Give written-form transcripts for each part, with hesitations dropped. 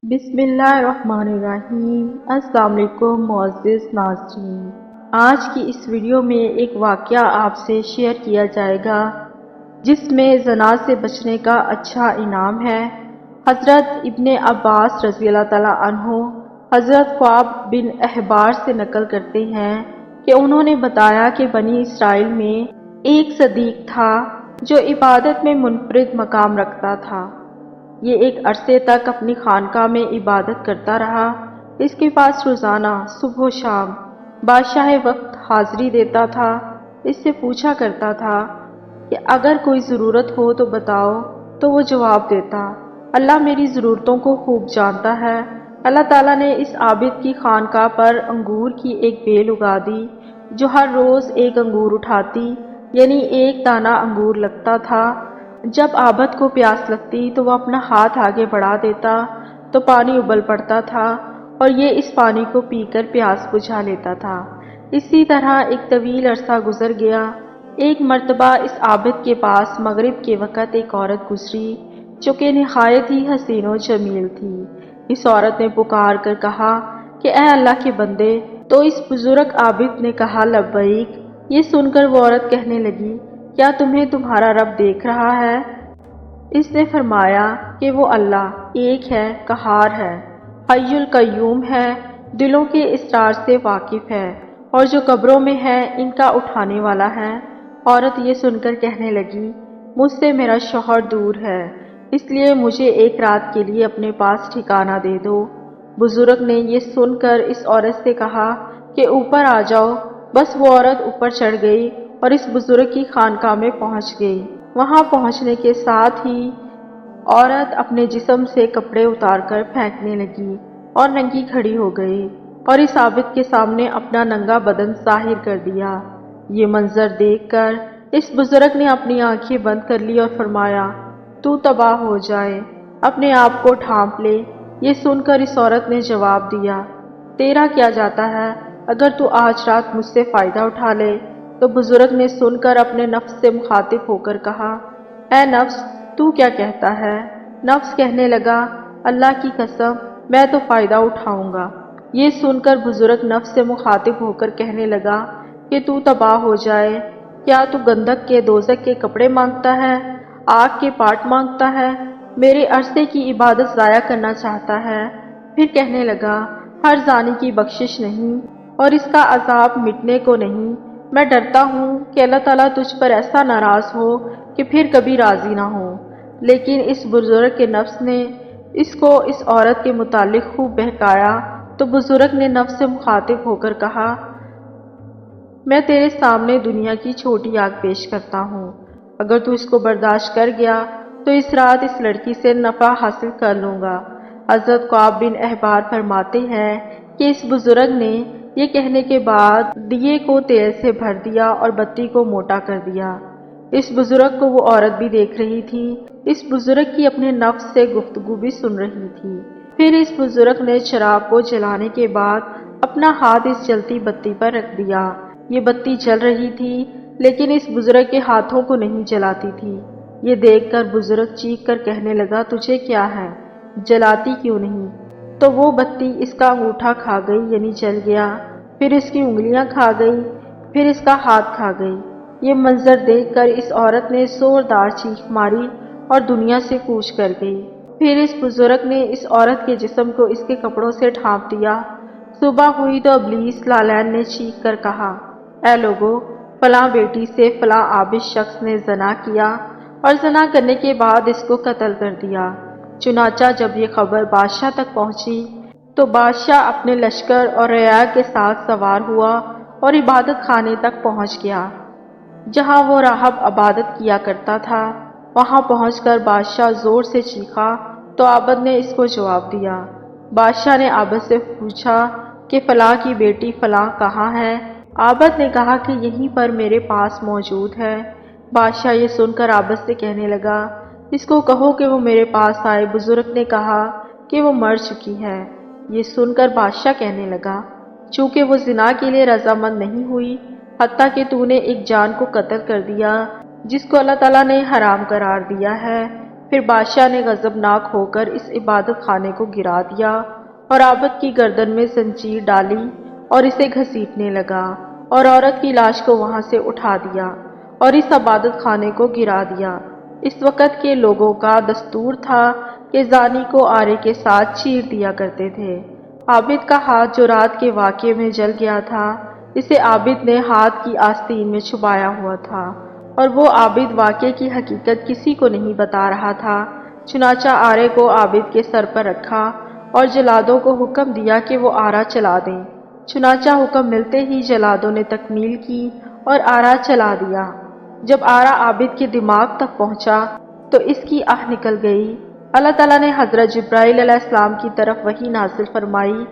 بسم اللہ الرحمن الرحیم۔ السلام علیکم معزز ناظرین، آج کی اس ویڈیو میں ایک واقعہ آپ سے شیئر کیا جائے گا جس میں زنا سے بچنے کا اچھا انعام ہے۔ حضرت ابن عباس رضی اللہ تعالیٰ عنہ حضرت خباب بن احبار سے نقل کرتے ہیں کہ انہوں نے بتایا کہ بنی اسرائیل میں ایک صدیق تھا جو عبادت میں منفرد مقام رکھتا تھا۔ یہ ایک عرصے تک اپنی خانقاہ میں عبادت کرتا رہا۔ اس کے پاس روزانہ صبح و شام بادشاہ وقت حاضری دیتا تھا۔ اس سے پوچھا کرتا تھا کہ اگر کوئی ضرورت ہو تو بتاؤ، تو وہ جواب دیتا، اللہ میری ضرورتوں کو خوب جانتا ہے۔ اللہ تعالیٰ نے اس عابد کی خانقاہ پر انگور کی ایک بیل اگا دی جو ہر روز ایک انگور اٹھاتی، یعنی ایک دانہ انگور لگتا تھا۔ جب عابد کو پیاس لگتی تو وہ اپنا ہاتھ آگے بڑھا دیتا تو پانی ابل پڑتا تھا اور یہ اس پانی کو پی کر پیاس بجھا لیتا تھا۔ اسی طرح ایک طویل عرصہ گزر گیا۔ ایک مرتبہ اس عابد کے پاس مغرب کے وقت ایک عورت گزری جو کہ نہایت ہی حسین و جمیل تھی۔ اس عورت نے پکار کر کہا کہ اے اللہ کے بندے، تو اس بزرگ عابد نے کہا لبیک۔ یہ سن کر وہ عورت کہنے لگی، کیا تمہیں تمہارا رب دیکھ رہا ہے؟ اس نے فرمایا کہ وہ اللہ ایک ہے، قہار ہے، حی القیوم ہے، دلوں کے اسرار سے واقف ہے، اور جو قبروں میں ہے ان کا اٹھانے والا ہے۔ عورت یہ سن کر کہنے لگی، مجھ سے میرا شوہر دور ہے، اس لیے مجھے ایک رات کے لیے اپنے پاس ٹھکانہ دے دو۔ بزرگ نے یہ سن کر اس عورت سے کہا کہ اوپر آ جاؤ۔ بس وہ عورت اوپر چڑھ گئی اور اس بزرگ کی خانقاہ میں پہنچ گئی۔ وہاں پہنچنے کے ساتھ ہی عورت اپنے جسم سے کپڑے اتار کر پھینکنے لگی اور ننگی کھڑی ہو گئی اور اس عابد کے سامنے اپنا ننگا بدن ظاہر کر دیا۔ یہ منظر دیکھ کر اس بزرگ نے اپنی آنکھیں بند کر لی اور فرمایا، تو تباہ ہو جائے، اپنے آپ کو ڈھانپ لے۔ یہ سن کر اس عورت نے جواب دیا، تیرا کیا جاتا ہے اگر تو آج رات مجھ سے فائدہ اٹھا لے۔ تو بزرگ نے سن کر اپنے نفس سے مخاطب ہو کر کہا، اے نفس، تو کیا کہتا ہے؟ نفس کہنے لگا، اللہ کی قسم، میں تو فائدہ اٹھاؤں گا۔ یہ سن کر بزرگ نفس سے مخاطب ہو کر کہنے لگا کہ تو تباہ ہو جائے، کیا تو گندھک کے دوزخ کے کپڑے مانگتا ہے، آگ کے پاٹ مانگتا ہے، میرے عرصے کی عبادت ضائع کرنا چاہتا ہے؟ پھر کہنے لگا، ہر زانی کی بخشش نہیں اور اس کا عذاب مٹنے کو نہیں۔ میں ڈرتا ہوں کہ اللہ تعالیٰ تجھ پر ایسا ناراض ہو کہ پھر کبھی راضی نہ ہو۔ لیکن اس بزرگ کے نفس نے اس کو اس عورت کے متعلق خوب بہکایا، تو بزرگ نے نفس سے مخاطب ہو کر کہا، میں تیرے سامنے دنیا کی چھوٹی آگ پیش کرتا ہوں، اگر تو اس کو برداشت کر گیا تو اس رات اس لڑکی سے نفع حاصل کر لوں گا۔ حضرت خباب بن احبار فرماتے ہیں کہ اس بزرگ نے یہ کہنے کے بعد دیے کو تیل سے بھر دیا اور بتی کو موٹا کر دیا۔ اس بزرگ کو وہ عورت بھی دیکھ رہی تھی، اس بزرگ کی اپنے نفس سے گفتگو بھی سن رہی تھی۔ پھر اس بزرگ نے چراغ کو جلانے کے بعد اپنا ہاتھ اس جلتی بتی پر رکھ دیا۔ یہ بتی جل رہی تھی لیکن اس بزرگ کے ہاتھوں کو نہیں جلاتی تھی۔ یہ دیکھ کر بزرگ چیخ کر کہنے لگا، تجھے کیا ہے، جلاتی کیوں نہیں؟ تو وہ بتی اس کا انگوٹھا کھا گئی، یعنی جل گیا، پھر اس کی انگلیاں کھا گئی، پھر اس کا ہاتھ کھا گئی۔ یہ منظر دیکھ کر اس عورت نے زوردار چیخ ماری اور دنیا سے کوچ کر گئی۔ پھر اس بزرگ نے اس عورت کے جسم کو اس کے کپڑوں سے ڈھانپ دیا۔ صبح ہوئی تو ابلیس لعین نے چیخ کر کہا، اے لوگو، فلاں بیٹی سے فلاں عابد شخص نے زنا کیا اور زنا کرنے کے بعد اس کو قتل کر دیا۔ چنانچہ جب یہ خبر بادشاہ تک پہنچی تو بادشاہ اپنے لشکر اور رعایا کے ساتھ سوار ہوا اور عبادت خانے تک پہنچ گیا جہاں وہ راہب عبادت کیا کرتا تھا۔ وہاں پہنچ کر بادشاہ زور سے چیخا تو عابد نے اس کو جواب دیا۔ بادشاہ نے عابد سے پوچھا کہ فلاں کی بیٹی فلاں کہاں ہے؟ عابد نے کہا کہ یہیں پر میرے پاس موجود ہے۔ بادشاہ یہ سن کر عابد سے کہنے لگا، اس کو کہو کہ وہ میرے پاس آئے۔ بزرگ نے کہا کہ وہ مر چکی ہے۔ یہ سن کر بادشاہ کہنے لگا، چونکہ وہ زنا کے لیے رضامند نہیں ہوئی، حتیٰ کہ تو نے ایک جان کو قتل کر دیا جس کو اللہ تعالیٰ نے حرام قرار دیا ہے، پھر بادشاہ نے غضبناک ہو کر اس عبادت خانے کو گرا دیا اور عابد کی گردن میں زنجیر ڈالی اور اسے گھسیٹنے لگا اور عورت کی لاش کو وہاں سے اٹھا دیا اور اس عبادت خانے کو گرا دیا۔ اس وقت کے لوگوں کا دستور تھا کہ زانی کو آرے کے ساتھ چیر دیا کرتے تھے۔ عابد کا ہاتھ جو رات کے واقعے میں جل گیا تھا، اسے عابد نے ہاتھ کی آستین میں چھپایا ہوا تھا اور وہ عابد واقعے کی حقیقت کسی کو نہیں بتا رہا تھا۔ چنانچہ آرے کو عابد کے سر پر رکھا اور جلادوں کو حکم دیا کہ وہ آرا چلا دیں۔ چنانچہ حکم ملتے ہی جلادوں نے تکمیل کی اور آرا چلا دیا۔ جب آرا عابد کے دماغ تک پہنچا تو اس کی آہ نکل گئی۔ اللہ تعالیٰ نے حضرت جبرائیل علیہ السلام کی طرف وحی نازل فرمائی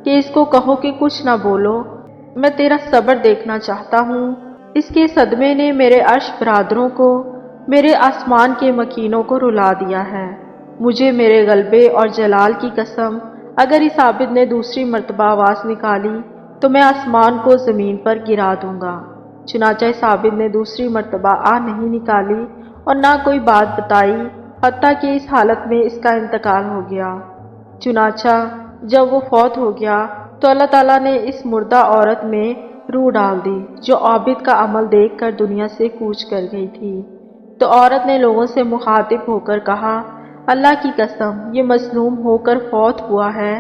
کہ اس کو کہو کہ کچھ نہ بولو، میں تیرا صبر دیکھنا چاہتا ہوں۔ اس کے صدمے نے میرے عرش برادروں کو، میرے آسمان کے مکینوں کو رلا دیا ہے۔ مجھے میرے غلبے اور جلال کی قسم، اگر اس عابد نے دوسری مرتبہ آواز نکالی تو میں آسمان کو زمین پر گرا دوں گا۔ چنانچہ اس عابد نے دوسری مرتبہ آہ نہیں نکالی اور نہ کوئی بات بتائی، حتیٰ کہ اس حالت میں اس کا انتقال ہو گیا۔ چنانچہ جب وہ فوت ہو گیا تو اللہ تعالیٰ نے اس مردہ عورت میں روح ڈال دی جو عابد کا عمل دیکھ کر دنیا سے کوچ کر گئی تھی۔ تو عورت نے لوگوں سے مخاطب ہو کر کہا، اللہ کی قسم، یہ مظلوم ہو کر فوت ہوا ہے،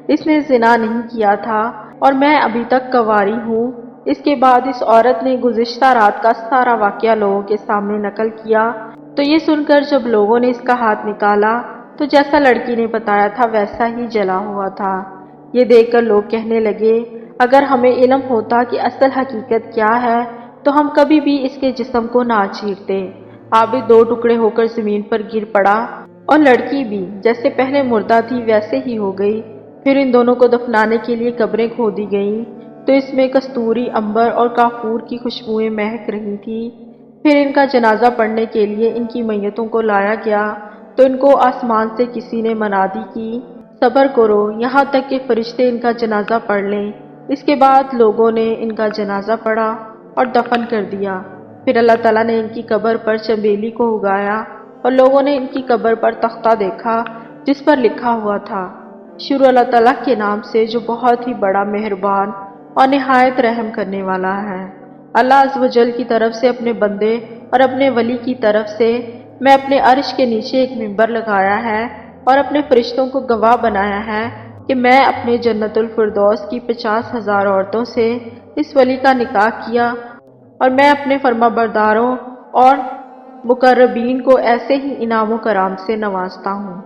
اس نے زنا نہیں کیا تھا اور میں ابھی تک کنواری ہوں۔ اس کے بعد اس عورت نے گزشتہ رات کا سارا واقعہ لوگوں کے سامنے نقل کیا۔ تو یہ سن کر جب لوگوں نے اس کا ہاتھ نکالا تو جیسا لڑکی نے بتایا تھا ویسا ہی جلا ہوا تھا۔ یہ دیکھ کر لوگ کہنے لگے، اگر ہمیں علم ہوتا کہ اصل حقیقت کیا ہے تو ہم کبھی بھی اس کے جسم کو نہ چیرتے۔ عابد دو ٹکڑے ہو کر زمین پر گر پڑا اور لڑکی بھی جیسے پہلے مردہ تھی ویسے ہی ہو گئی۔ پھر ان دونوں کو دفنانے کے لیے قبریں کھودی گئیں تو اس میں کستوری، عنبر اور کافور کی خوشبوئیں مہک رہی تھیں۔ پھر ان کا جنازہ پڑھنے کے لیے ان کی میتوں کو لایا گیا تو ان کو آسمان سے کسی نے منادی کی، صبر کرو یہاں تک کہ فرشتے ان کا جنازہ پڑھ لیں۔ اس کے بعد لوگوں نے ان کا جنازہ پڑھا اور دفن کر دیا۔ پھر اللہ تعالیٰ نے ان کی قبر پر چنبیلی کو اگایا اور لوگوں نے ان کی قبر پر تختہ دیکھا جس پر لکھا ہوا تھا، شروع اللہ تعالیٰ کے نام سے جو بہت ہی بڑا مہربان اور نہایت رحم کرنے والا ہے۔ اللہ عز و جل کی طرف سے اپنے بندے اور اپنے ولی کی طرف سے میں اپنے عرش کے نیچے ایک منبر لگایا ہے اور اپنے فرشتوں کو گواہ بنایا ہے کہ میں اپنے جنت الفردوس کی 50,000 عورتوں سے اس ولی کا نکاح کیا اور میں اپنے فرما برداروں اور مقربین کو ایسے ہی انعام و کرام سے نوازتا ہوں۔